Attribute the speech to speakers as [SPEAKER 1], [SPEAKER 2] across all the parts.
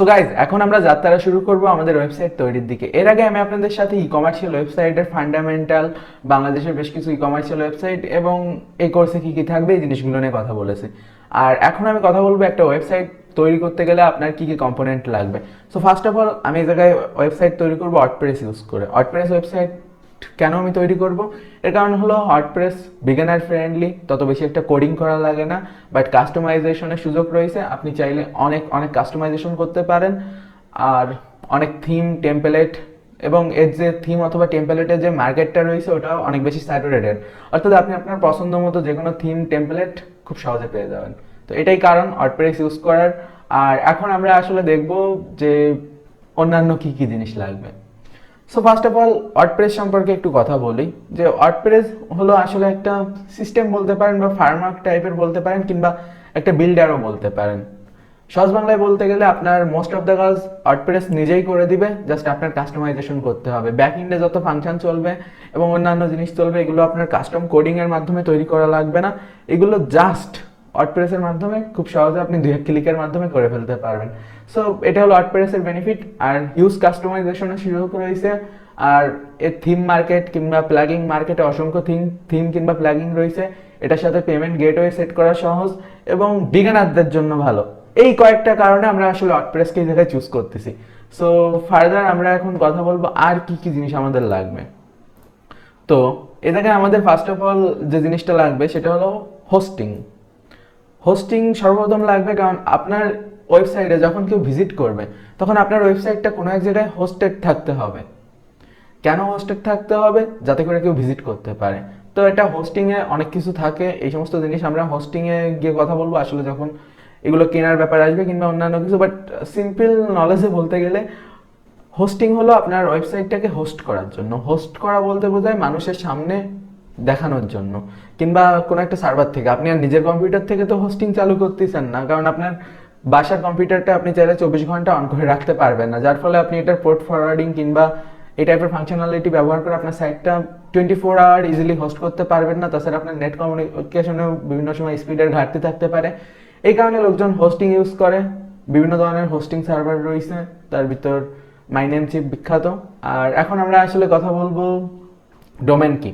[SPEAKER 1] Guys এখন আমরা যাত্রা শুরু করব আমাদের ওয়েবসাইট তৈরির দিকে। এর আগে আমি আপনাদের সাথে ই কমার্শিয়াল ওয়েবসাইটের ফান্ডামেন্টাল, বাংলাদেশের বেশ কিছু ই কমার্শিয়াল ওয়েবসাইট এবং এই কোর্সে কি কি থাকবে এই জিনিসগুলো নিয়ে কথা বলেছি। আর এখন আমি কথা বলবো একটা ওয়েবসাইট তৈরি করতে গেলে আপনার কি কি কম্পোনেন্ট লাগবে। সো ফার্স্ট অফ অল আমি এই জায়গায় ওয়েবসাইট তৈরি করবো ওয়ার্ডপ্রেস ইউজ করে। ওয়ার্ডপ্রেস ওয়েবসাইট কেন আমি তৈরি করব, এর কারণ হলো ওয়ার্ডপ্রেস বিগিনার ফ্রেন্ডলি, তত বেশি একটা কোডিং করা লাগে না, বাট কাস্টমাইজেশনের সুযোগ রয়েছে। আপনি চাইলে অনেক অনেক কাস্টমাইজেশন করতে পারেন, আর অনেক থিম টেমপ্লেট এবং এর যে থিম অথবা টেমপ্লেটের যে মার্কেটটা রয়েছে ওটাও অনেক বেশি স্যাচুরেটেড, অর্থাৎ আপনি আপনার পছন্দ মতো যে কোনো থিম টেমপ্লেট খুব সহজে পেয়ে যাবেন। তো এটাই কারণ ওয়ার্ডপ্রেস ইউজ করার। আর এখন আমরা আসলে দেখব যে অন্যান্য কি কি জিনিস লাগবে। So first of all WordPress সম্পর্কে একটু কথা বলি, যে ওয়ার্ডপ্রেস হলো আসলে একটা সিস্টেম বলতে পারেন বা ফার্মওয়ার্ক টাইপের বলতে পারেন, কিংবা একটা বিল্ডারও বলতে পারেন। সহজ বাংলায় বলতে গেলে আপনার মোস্ট অফ দ্য কাজ ওয়ার্ডপ্রেস নিজেই করে দিবে, জাস্ট আপনার কাস্টমাইজেশন করতে হবে। ব্যাক এন্ডে যত ফাংশন চলবে এবং অন্যান্য জিনিস চলবে এগুলো আপনার কাস্টম কোডিং এর মাধ্যমে তৈরি করা লাগবে না, এগুলো জাস্ট ওয়ার্ডপ্রেসের মাধ্যমে খুব সহজে আপনি 2 ক্লিকের মাধ্যমে করে ফেলতে পারবেন। সো এটা হলো ওয়ার্ডপ্রেসের বেনিফিট। আর হিউজ কাস্টমাইজেশনের সুযোগ রয়েছে, আর এর থিম মার্কেট কিংবা প্লাগিং মার্কেটে অসংখ্য থিম কিংবা প্লাগিং রয়েছে। এটার সাথে পেমেন্ট গেটওয়ে সেট করা সহজ এবং বিগিনারদের জন্য ভালো। এই কয়েকটা কারণে আমরা আসলে ওয়ার্ডপ্রেসকে এই জায়গায় চুজ করতেছি। সো ফার্দার আমরা এখন কথা বলবো আর কি কি জিনিস আমাদের লাগবে। তো এ জায়গায় আমাদের ফার্স্ট অফ অল যে জিনিসটা লাগবে সেটা হলো হোস্টিং। হোস্টিং সর্বপ্রথম লাগবে, কারণ আপনার ওয়েবসাইটে যখন কেউ ভিজিট করবে তখন আপনার ওয়েবসাইটটা কোনো এক জায়গায় হোস্টেড থাকতে হবে। কেন হোস্টেড থাকতে হবে? যাতে করে কেউ ভিজিট করতে পারে। তো এটা হোস্টিংয়ে অনেক কিছু থাকে, এই সমস্ত জিনিস আমরা হোস্টিংয়ে গিয়ে কথা বলবো আসলে যখন এগুলো কেনার ব্যাপার আসবে কিংবা অন্যান্য কিছু। বাট সিম্পল নলেজে বলতে গেলে হোস্টিং হলো আপনার ওয়েবসাইটটাকে হোস্ট করার জন্য। হোস্ট করা বলতে বোঝায় মানুষের সামনে দেখানোর জন্য, কিংবা কোনো একটা সার্ভার থেকে। আপনি আর নিজের কম্পিউটার থেকে তো হোস্টিং চালু করতেছেন না, কারণ আপনার বাসার কম্পিউটারটা আপনি চাইলে 24 ঘন্টা অন করে রাখতে পারবেন না, যার ফলে আপনি এটার পোর্ট ফরওয়ার্ডিং কিংবা এই টাইপের ফাংশনালিটি ব্যবহার করে আপনার সাইটটা 24 আওয়ার ইজিলি হোস্ট করতে পারবেন না। তাছাড়া আপনার নেট কমিউনিকেশনেও বিভিন্ন সময় স্পিডের ঘাটতি থাকতে পারে। এই কারণে লোকজন হোস্টিং ইউজ করে। বিভিন্ন ধরনের হোস্টিং সার্ভার রয়েছে, তার ভিতর মাইনেমচিপ বিখ্যাত। আর এখন আমরা আসলে কথা বলবো ডোমেন কি।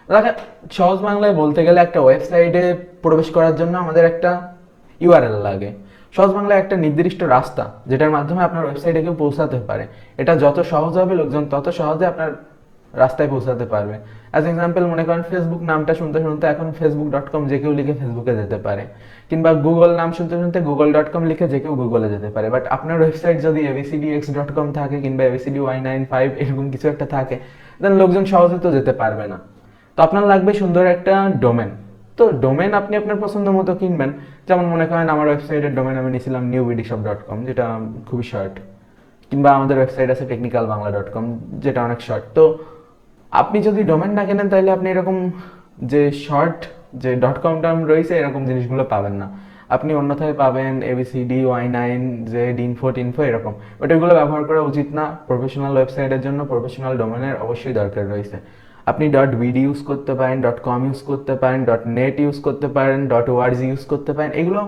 [SPEAKER 1] দেখেন, সহজ বাংলায় বলতে গেলে একটা ওয়েবসাইটে প্রবেশ করার জন্য আমাদের একটা ইউআরএল লাগে। সহজ বাংলায় একটা নির্দিষ্ট রাস্তা, যেটার মাধ্যমে আপনার ওয়েবসাইটে কেউ পৌঁছাতে পারে। এটা যত সহজ হবে লোকজন তত সহজে আপনার রাস্তায় পৌঁছাতে পারবে। অ্যাজ এক্সাম্পল মনে করেন ফেসবুক নামটা শুনতে শুনতে এখন facebook.com যে কেউ লিখে ফেসবুকে যেতে পারে, কিংবা গুগল নাম শুনতে শুনতে google.com লিখে যে কেউ গুগলে যেতে পারে। বাট আপনার ওয়েবসাইট যদি abcdx.com থাকে কিংবা abcdy95 এরকম কিছু একটা থাকে, দেন লোকজন সহজে তো যেতে পারবে না। তো আপনার লাগবে সুন্দর একটা ডোমেন। তো ডোমেন আপনি আপনার পছন্দ মতো কিনবেন। যেমন মনে করেন আমার ওয়েবসাইটের ডোমেন আমি নিয়েছিলাম newbdshop.com, যেটা খুবই শর্ট, কিংবা আমাদের ওয়েবসাইট আছে technicalbangla.com, যেটা অনেক শর্ট। তো আপনি যদি ডোমেন না কেনেন তাহলে আপনি এরকম যে শর্ট যে .com টার্ম রয়েছে এরকম জিনিসগুলো পাবেন না। আপনি অন্যথায় পাবেন abcdy9 z-info টিনফো এরকম। ওটাগুলো ব্যবহার করা উচিত না। প্রফেশনাল ওয়েবসাইটের জন্য প্রফেশনাল ডোমেনের অবশ্যই দরকার রয়েছে। আপনি .bd ইউজ করতে পারেন, .com ইউজ করতে পারেন, .net ইউজ করতে পারেন, .org ইউজ করতে পারেন। এগুলো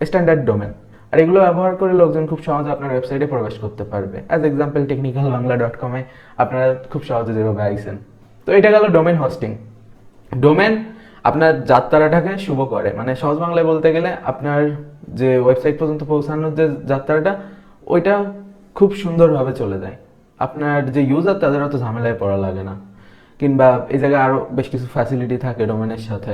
[SPEAKER 1] স্ট্যান্ডার্ড ডোমেন, আর এগুলো ব্যবহার করে লোকজন খুব সহজে আপনার ওয়েবসাইটে প্রবেশ করতে পারবে। অ্যাজ এক্সাম্পল technicalbangla.com এ আপনারা খুব সহজে যেভাবে আইছেন। তো এটা গেল ডোমেন হোস্টিং। ডোমেন আপনার যাত্রাটাকে শুভ করে, মানে সহজ বাংলায় বলতে গেলে আপনার যে ওয়েবসাইট পর্যন্ত পৌঁছানোর যে যাত্রাটা ওইটা খুব সুন্দরভাবে চলে যায়। আপনার যে ইউজার তাদের অত ঝামেলায় পড়া লাগে না, কিংবা এই জায়গায় আরও বেশ কিছু ফ্যাসিলিটি থাকে ডোমেনের সাথে।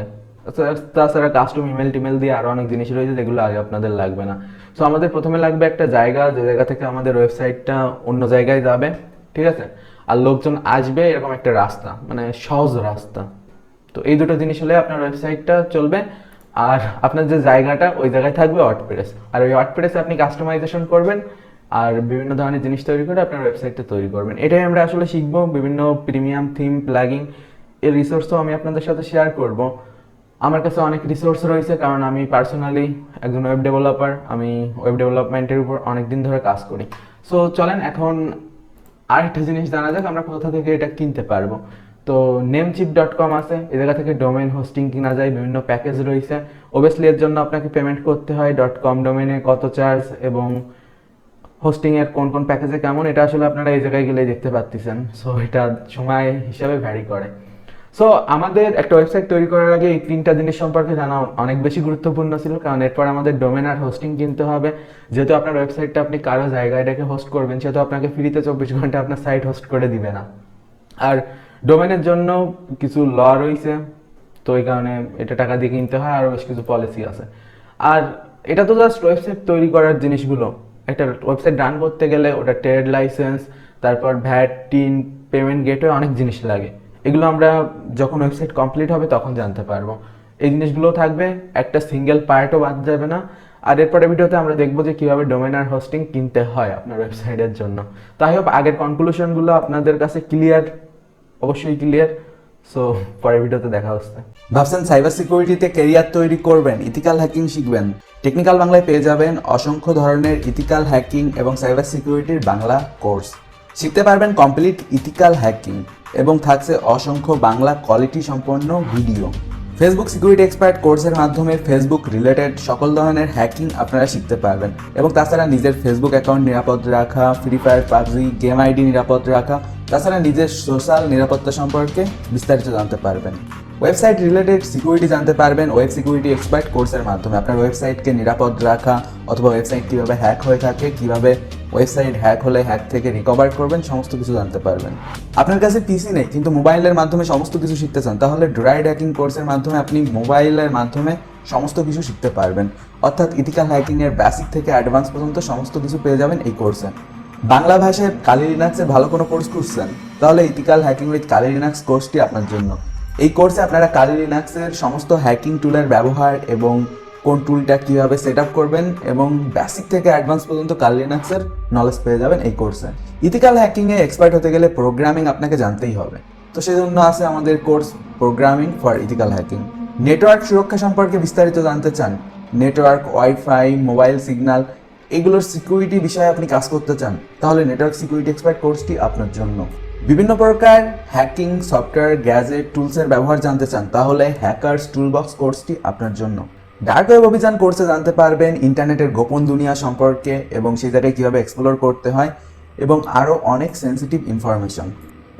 [SPEAKER 1] তাছাড়া কাস্টম ইমেল টিমেল দিয়ে আরও অনেক জিনিস রয়েছে যেগুলো আগে আপনাদের লাগবে না। সো আমাদের প্রথমে লাগবে একটা জায়গা, যে জায়গা থেকে আমাদের ওয়েবসাইটটা অন্য জায়গায় যাবে, ঠিক আছে? আর লোকজন আসবে এরকম একটা রাস্তা, মানে সহজ রাস্তা। তো এই দুটো জিনিস হলে আপনার ওয়েবসাইটটা চলবে। আর আপনার যে জায়গাটা ওই জায়গায় থাকবে ওয়ার্ডপ্রেস, আর ওই ওয়ার্ডপ্রেসে আপনি কাস্টমাইজেশন করবেন আর বিভিন্ন ধরনের জিনিস তৈরি করে আপনার ওয়েবসাইটটা তৈরি করবেন। এটাই আমরা আসলে শিখবো। বিভিন্ন প্রিমিয়াম থিম প্লাগিং এর রিসোর্সও আমি আপনাদের সাথে শেয়ার করব। আমার কাছে অনেক রিসোর্স রয়েছে, কারণ আমি পার্সোনালি একজন ওয়েব ডেভেলপার। আমি ওয়েব ডেভেলপমেন্টের উপর অনেকদিন ধরে কাজ করি। সো চলেন এখন আরেকটা জিনিস জানা যাক, আমরা কোথা থেকে এটা কিনতে পারবো। তো namecheap.com আছে, এই জায়গা থেকে ডোমেন হোস্টিং কিনা যায়, বিভিন্ন প্যাকেজ রয়েছে। অবভিয়াসলি এর জন্য আপনাকে পেমেন্ট করতে হয়, .com ডোমেনে কত চার্জ এবং হোস্টিং এর কোন কোন প্যাকেজে কেমন, এটা আসলে আপনারা এই জায়গায় গেলে দেখতে পাচ্ছেন। সো এটা সময় হিসাবে ভ্যারি করে। সো আমাদের একটা ওয়েবসাইট তৈরি করার আগে এই 3টা জিনিস সম্পর্কে জানা অনেক বেশি গুরুত্বপূর্ণ ছিল, কারণ এরপর আমাদের ডোমেন আর হোস্টিং কিনতে হবে। যেহেতু আপনার ওয়েবসাইটটা আপনি কারো জায়গায় রেখে হোস্ট করবেন, সেহেতু আপনাকে ফ্রিতে 24 ঘন্টা আপনার সাইট হোস্ট করে দিবে না। আর ডোমেনের জন্য কিছু ল রয়েছে, তো এই কারণে এটা টাকা দিয়ে কিনতে হয়, আর বেশ কিছু পলিসি আছে। আর এটা তো জাস্ট ওয়েবসাইট তৈরি করার জিনিসগুলো। একটা ওয়েবসাইট রান করতে গেলে ওটা ট্রেড লাইসেন্স, তারপর ভ্যাট, টিন, পেমেন্ট গেটওয়ে, অনেক জিনিস লাগে। এগুলো আমরা যখন ওয়েবসাইট কমপ্লিট হবে তখন জানতে পারবো। এই জিনিসগুলো থাকবে, একটা সিঙ্গেল পার্টও বাদ যাবে না। আর এরপরে ভিডিওতে আমরা দেখবো যে কিভাবে ডোমেন আর হোস্টিং কিনতে হয় আপনার ওয়েবসাইটের জন্য। তাই হোপ আগের কনক্লুশনগুলো আপনাদের কাছে ক্লিয়ার, অবশ্যই ক্লিয়ার। সো পরের ভিডিওতে দেখা হচ্ছে।
[SPEAKER 2] ভাবছেন সাইবার সিকিউরিটিতে ক্যারিয়ার তৈরি করবেন, ইথিক্যাল হ্যাকিং শিখবেন? টেকনিক্যাল বাংলায় পেয়ে যাবেন অসংখ্য ধরনের ইথিক্যাল হ্যাকিং এবং সাইবার সিকিউরিটির বাংলা কোর্স। শিখতে পারবেন কমপ্লিট ইথিক্যাল হ্যাকিং এবং থাকছে অসংখ্য বাংলা কোয়ালিটি সম্পন্ন ভিডিও। ফেসবুক সিকিউরিটি এক্সপার্ট কোর্সের মাধ্যমে ফেসবুক রিলেটেড সকল ধরনের হ্যাকিং আপনারা শিখতে পারবেন এবং তাছাড়া নিজের ফেসবুক অ্যাকাউন্ট নিরাপদ রাখা, free fire, PUBG, game ID নিরাপদ রাখা, তাছাড়া নিজের সোশ্যাল নিরাপত্তা সম্পর্কে বিস্তারিত জানতে পারবেন। ওয়েবসাইট রিলেটেড সিকিউরিটি জানতে পারবেন ওয়েব সিকিউরিটি এক্সপার্ট কোর্সের মাধ্যমে। আপনার ওয়েবসাইটকে নিরাপদ রাখা অথবা ওয়েবসাইট কীভাবে হ্যাক হয়ে থাকে, কীভাবে ওয়েবসাইট হ্যাক হলে হ্যাক থেকে রিকভার করবেন, সমস্ত কিছু জানতে পারবেন। আপনার কাছে পিসি নেই কিন্তু মোবাইলের মাধ্যমে সমস্ত কিছু শিখতে চান, তাহলে ড্রাইড হ্যাকিং কোর্সের মাধ্যমে আপনি মোবাইলের মাধ্যমে সমস্ত কিছু শিখতে পারবেন। অর্থাৎ ইথিক্যাল হ্যাকিংয়ের বেসিক থেকে অ্যাডভান্স পর্যন্ত সমস্ত কিছু পেয়ে যাবেন এই কোর্সে। বাংলা ভাষায় কালি লিনাক্সের ভালো কোনো কোর্স খুঁজছেন, তাহলে ethical hacking with Kali Linux কোর্সটি আপনার জন্য। এই কোর্সে আপনারা কালি লিনাক্সের সমস্ত হ্যাকিং টুলের ব্যবহার এবং কোন টুলটা কীভাবে সেট আপ করবেন এবং বেসিক থেকে অ্যাডভান্স পর্যন্ত কালি লিনাক্সের নলেজ পেয়ে যাবেন এই কোর্সে। ইথিক্যাল হ্যাকিংয়ে এক্সপার্ট হতে গেলে প্রোগ্রামিং আপনাকে জানতেই হবে, তো সেজন্য আছে আমাদের course programming for ethical hacking. Network সুরক্ষা সম্পর্কে বিস্তারিত জানতে চান, নেটওয়ার্ক, ওয়াইফাই, মোবাইল সিগন্যাল, এগুলোর সিকিউরিটি বিষয়ে আপনি কাজ করতে চান, তাহলে নেটওয়ার্ক সিকিউরিটি এক্সপার্ট কোর্সটি আপনার জন্য। বিভিন্ন প্রকার হ্যাকিং সফটওয়্যার, গ্যাজেট, টুলসের ব্যবহার জানতে চান, তাহলে হ্যাকার্স টুলবক্স কোর্সটি আপনার জন্য। ডার্ক ওয়েব অভিযান কোর্সে জানতে পারবেন ইন্টারনেটের গোপন দুনিয়া সম্পর্কে এবং সেই জায়গায় কীভাবে এক্সপ্লোর করতে হয় এবং আরও অনেক সেন্সিটিভ ইনফরমেশন।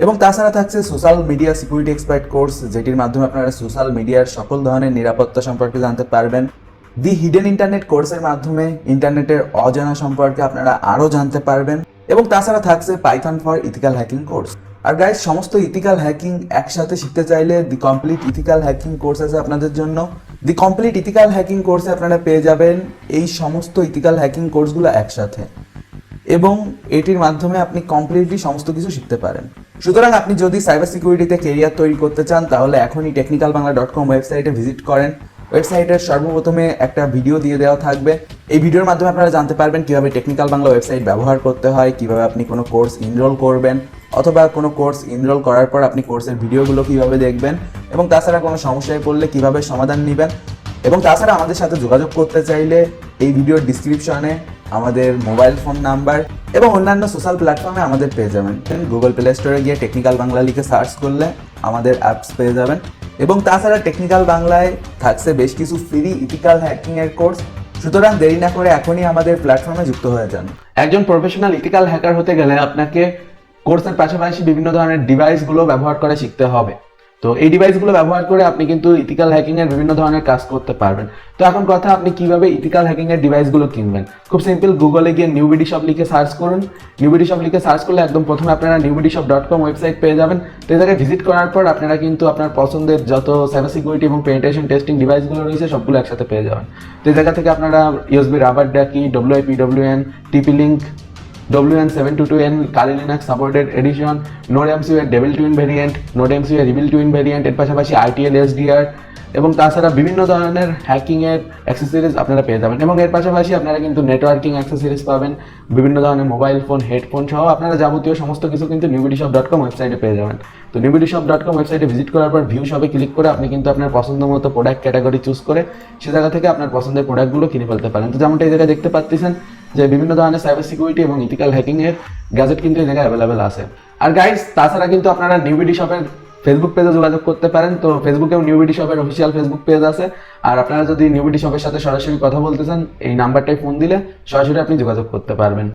[SPEAKER 2] এবং তাছাড়া থাকছে social media security expert course, যেটির মাধ্যমে আপনারা সোশ্যাল মিডিয়ার সকল ধরনের নিরাপত্তা সম্পর্কে জানতে পারবেন। দি হিডেন ইন্টারনেট কোর্সের মাধ্যমে ইন্টারনেটের অজানা সম্পর্কে আপনারা আরও জানতে পারবেন। এবং তাছাড়া থাকছে Python for ethical hacking course. আর গাইস, সমস্ত ইথিক্যাল হ্যাকিং একসাথে শিখতে চাইলে the complete ethical hacking course আছে আপনাদের জন্য। দি কমপ্লিট ইথিক্যাল হ্যাকিং কোর্সে আপনারা পেয়ে যাবেন এই সমস্ত ইথিক্যাল হ্যাকিং কোর্সগুলো একসাথে এবং এটির মাধ্যমে আপনি কমপ্লিটলি সমস্ত কিছু শিখতে পারেন। সুতরাং আপনি যদি সাইবার সিকিউরিটিতে ক্যারিয়ার তৈরি করতে চান, তাহলে এখনই technicalbangla.com ওয়েবসাইটে ভিজিট করেন। ওয়েবসাইটের সর্বপ্রথমে একটা ভিডিও দিয়ে দেওয়া থাকবে। এই ভিডিওর মাধ্যমে আপনারা জানতে পারবেন কীভাবে টেকনিক্যাল বাংলা ওয়েবসাইট ব্যবহার করতে হয়, কীভাবে আপনি কোনো কোর্স এনরোল করবেন অথবা কোনো কোর্স এনরোল করার পর আপনি কোর্সের ভিডিওগুলো কীভাবে দেখবেন এবং তাছাড়া কোনো সমস্যায় পড়লে কীভাবে সমাধান নেবেন। এবং তাছাড়া আমাদের সাথে যোগাযোগ করতে চাইলে এই ভিডিওর ডিসক্রিপশনে আমাদের মোবাইল ফোন নাম্বার এবং অন্যান্য সোশ্যাল প্ল্যাটফর্মে আমাদের পেয়ে যাবেন। গুগল প্লে স্টোরে গিয়ে টেকনিক্যাল বাংলা লিখে সার্চ করলে আমাদের অ্যাপস পেয়ে যাবেন। এবং তাছাড়া টেকনিক্যাল বাংলায় থাকছে বেশ কিছু ফ্রি ইথিক্যাল হ্যাকিংয়ের কোর্স। সুতরাং দেরি না করে এখনই আমাদের প্ল্যাটফর্মে যুক্ত হয়ে যান।
[SPEAKER 1] একজন প্রফেশনাল ইথিক্যাল হ্যাকার হতে গেলে আপনাকে কোর্সের পাশাপাশি বিভিন্ন ধরনের ডিভাইসগুলো ব্যবহার করে শিখতে হবে। তো এই ডিভাইসগুলো ব্যবহার করে আপনি কিন্তু ইথিক্যাল হ্যাকিংয়ের বিভিন্ন ধরনের কাজ করতে পারবেন। তো এখন কথা, আপনি কিভাবে ইথিক্যাল হ্যাকিংয়ের ডিভাইসগুলো কিনবেন? খুব সিম্পল, গুগলে গিয়ে নিউবিডি শপ লিখে সার্চ করুন। নিউবিডি শপ লিখে সার্চ করলে একদম প্রথমে আপনারা newbidishop.com ওয়েবসাইট পেয়ে যাবেন। তো এই জায়গায় ভিজিট করার পর আপনারা কিন্তু আপনার পছন্দের যত সাইবার সিকিউরিটি এবং পেনিট্রেশন টেস্টিং ডিভাইসগুলো রয়েছে সবগুলো একসাথে পেয়ে যাবেন। তো এই জায়গা থেকে আপনারা USB রাবার ডাকি, WIPWN, TP-Link, WN722N, Kali Linux supported edition, NodeMCU এর Devil Twin ভেরিয়েন্ট, NodeMCU এর Evil Twin ভেরিয়েন্ট, এর পাশাপাশি ITL SDR এবং তাছাড়া বিভিন্ন ধরনের হ্যাকিংয়ের অ্যাক্সেসরিজ আপনারা পেয়ে যাবেন। এবং এর পাশাপাশি আপনারা কিন্তু নেটওয়ার্কিং অ্যাক্সেসরিজ পাবেন, বিভিন্ন ধরনের মোবাইল ফোন, হেডফোন সহ আপনারা যাবতীয় সমস্ত কিছু কিন্তু newbidishop.com ওয়েবসাইটে পেয়ে যাবেন। তো newbidishop.com ওয়েবসাইটে ভিজিট করার পর ভিউ শপে ক্লিক করে আপনি কিন্তু আপনার পছন্দ মতো প্রোডাক্ট ক্যাটাগরি চুজ করে সে জায়গা থেকে আপনার পছন্দের প্রোডাক্টগুলো কিনে ফেলতে পারেন। তো যেমনটা এই জায়গায় দেখতে পাচ্ছেন যে বিভিন্ন ধরনের সাইবার সিকিউরিটি এবং ইথিক্যাল হ্যাকিংয়ের গ্যাজেট কিন্তু এই জায়গায় অ্যাভেলেবেল আছে। আর গাইস, তাছাড়া কিন্তু আপনারা নিউবিডি শপের ফেসবুক পেজে যোগাযোগ করতে পারেন। তো ফেসবুকেও নিউবিডি শপের অফিসিয়াল ফেসবুক পেজ আছে। আর আপনারা যদি নিউবিডি শপের সাথে সরাসরি কথা বলতে চান, এই নাম্বারটায় ফোন দিলে সরাসরি আপনি যোগাযোগ করতে পারবেন।